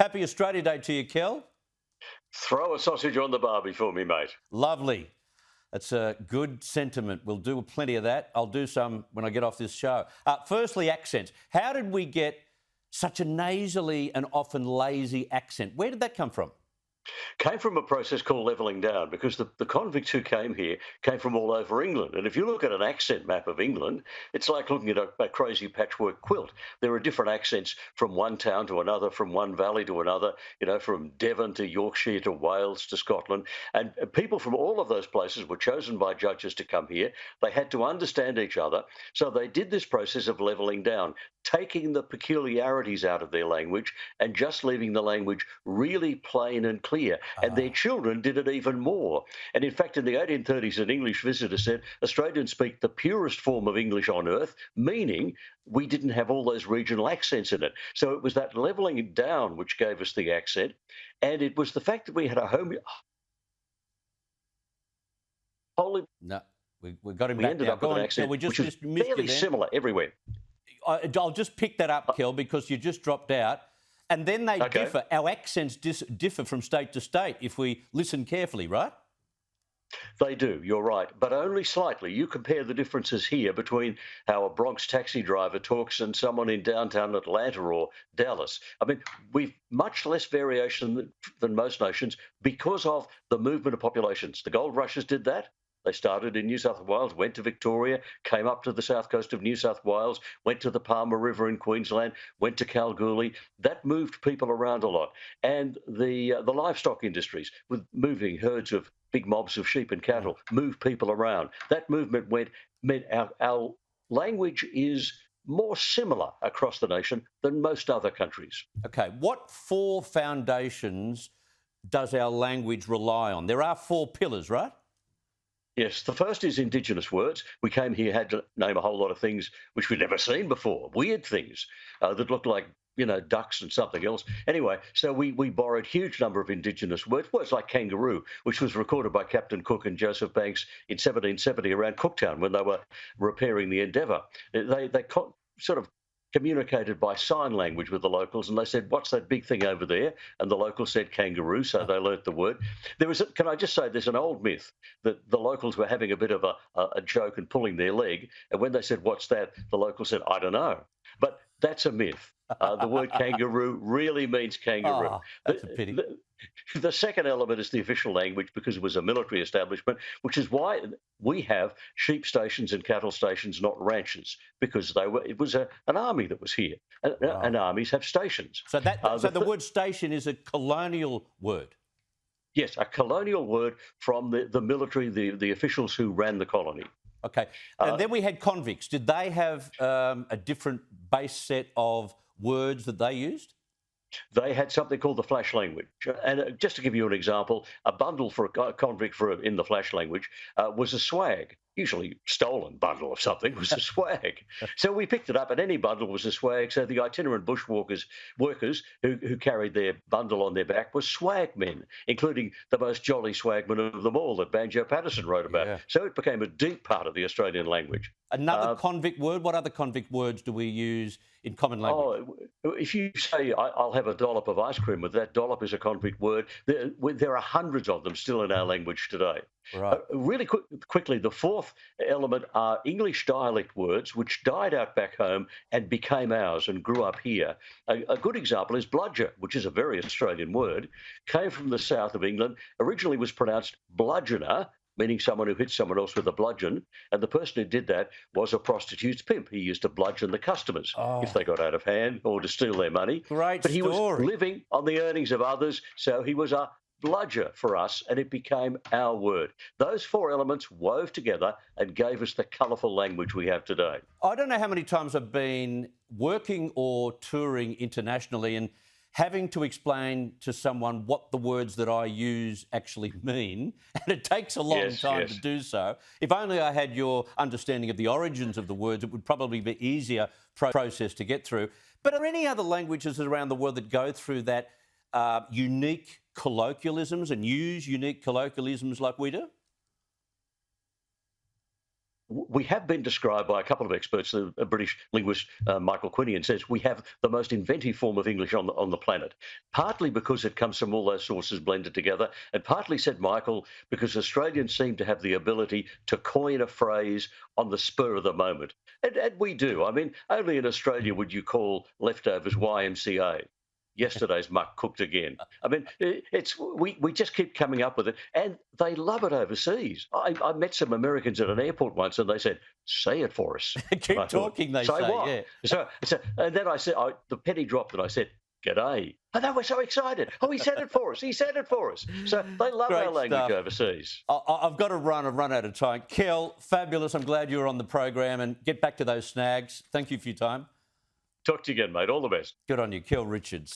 Happy Australia Day to you, Kel. Throw a sausage on the barbie for me, mate. Lovely. That's a good sentiment. We'll do plenty of that. I'll do some when I get off this show. Firstly, accents. How did we get such a nasally and often lazy accent? Where did that come from? Came from a process called levelling down because the convicts who came here came from all over England. And if you look at an accent map of England, it's like looking at a crazy patchwork quilt. There are different accents from one town to another, from one valley to another, from Devon to Yorkshire to Wales to Scotland. And people from all of those places were chosen by judges to come here. They had to understand each other. So they did this process of levelling down, taking the peculiarities out of their language and just leaving the language really plain and clear. And their children did it even more. And in fact, in the 1830s, an English visitor said, Australians speak the purest form of English on earth, meaning we didn't have all those regional accents in it. So it was that levelling down which gave us the accent. And it was the fact that we had a No, we got him we back ended now. up with an accent we just which is missed you fairly then. similar everywhere. I'll just pick that up, Kel, because you just dropped out. And then they differ. Our accents differ from state to state if we listen carefully, right? They do, you're right, but only slightly. You compare the differences here between how a Bronx taxi driver talks and someone in downtown Atlanta or Dallas. I mean, we've much less variation than most nations because of the movement of populations. The gold rushes did that. They started in New South Wales, went to Victoria, came up to the south coast of New South Wales, went to the Palmer River in Queensland, went to Kalgoorlie. That moved people around a lot. And the livestock industries, with moving herds of big mobs of sheep and cattle, moved people around. That movement meant our language is more similar across the nation than most other countries. Okay, what four foundations does our language rely on? There are four pillars, right? Yes, the first is Indigenous words. We came here, had to name a whole lot of things which we'd never seen before, weird things that looked like, ducks and something else. Anyway, so we borrowed huge number of Indigenous words like kangaroo, which was recorded by Captain Cook and Joseph Banks in 1770 around Cooktown when they were repairing the Endeavour. They sort of communicated by sign language with the locals, and they said, "What's that big thing over there?" And the locals said kangaroo, so they learnt the word. Can I just say, there's an old myth that the locals were having a bit of a joke and pulling their leg, and when they said, "What's that?" the locals said, "I don't know." But that's a myth. The word kangaroo really means kangaroo. Oh, that's a pity. The second element is the official language because it was a military establishment, which is why we have sheep stations and cattle stations, not ranches, because it was an army that was here, and armies have stations. So the word station is a colonial word. Yes, a colonial word from the military, the officials who ran the colony. Okay, and then we had convicts. Did they have a different base set of words that they used? They had something called the flash language. And just to give you an example, a bundle for a convict in the flash language was a swag. Usually stolen bundle of something was a swag. So we picked it up, and any bundle was a swag. So the itinerant workers who carried their bundle on their back were swagmen, including the most jolly swagman of them all that Banjo Patterson wrote about. Yeah. So it became a deep part of the Australian language. Another convict word? What other convict words do we use in common language? Oh, if you say, I'll have a dollop of ice cream, with that dollop is a convict word. There are hundreds of them still in our language today. Right. Really quickly, the fourth element are English dialect words, which died out back home and became ours and grew up here. A good example is bludger, which is a very Australian word, came from the south of England, originally was pronounced bludgeoner, meaning someone who hit someone else with a bludgeon. And the person who did that was a prostitute's pimp. He used to bludgeon the customers if they got out of hand or to steal their money. Great But he story. was living on the earnings of others, so he was a bludger for us, and it became our word. Those four elements wove together and gave us the colourful language we have today. I don't know how many times I've been working or touring internationally and having to explain to someone what the words that I use actually mean, and it takes a long time to do so. If only I had your understanding of the origins of the words, it would probably be easier process to get through. But are there any other languages around the world that go through that unique colloquialisms and use unique colloquialisms like we do? we have been described by a couple of experts, a British linguist, Michael Quinion, says we have the most inventive form of English on the planet, partly because it comes from all those sources blended together, and partly, said Michael, because Australians seem to have the ability to coin a phrase on the spur of the moment. And we do. I mean, only in Australia would you call leftovers YMCA. Yesterday's muck cooked again. I mean, we just keep coming up with it, and they love it overseas. I met some Americans at an airport once, and they said, "Say it for us." Keep talking, they say. What? Yeah. And then I said, the penny dropped, and I said, "G'day." And they were so excited. Oh, he said it for us. He said it for us. So they love Great our language stuff. overseas. I've got to run. I've run out of time. Kel, fabulous. I'm glad you were on the program, and get back to those snags. Thank you for your time. Talk to you again, mate. All the best. Good on you, Kel Richards.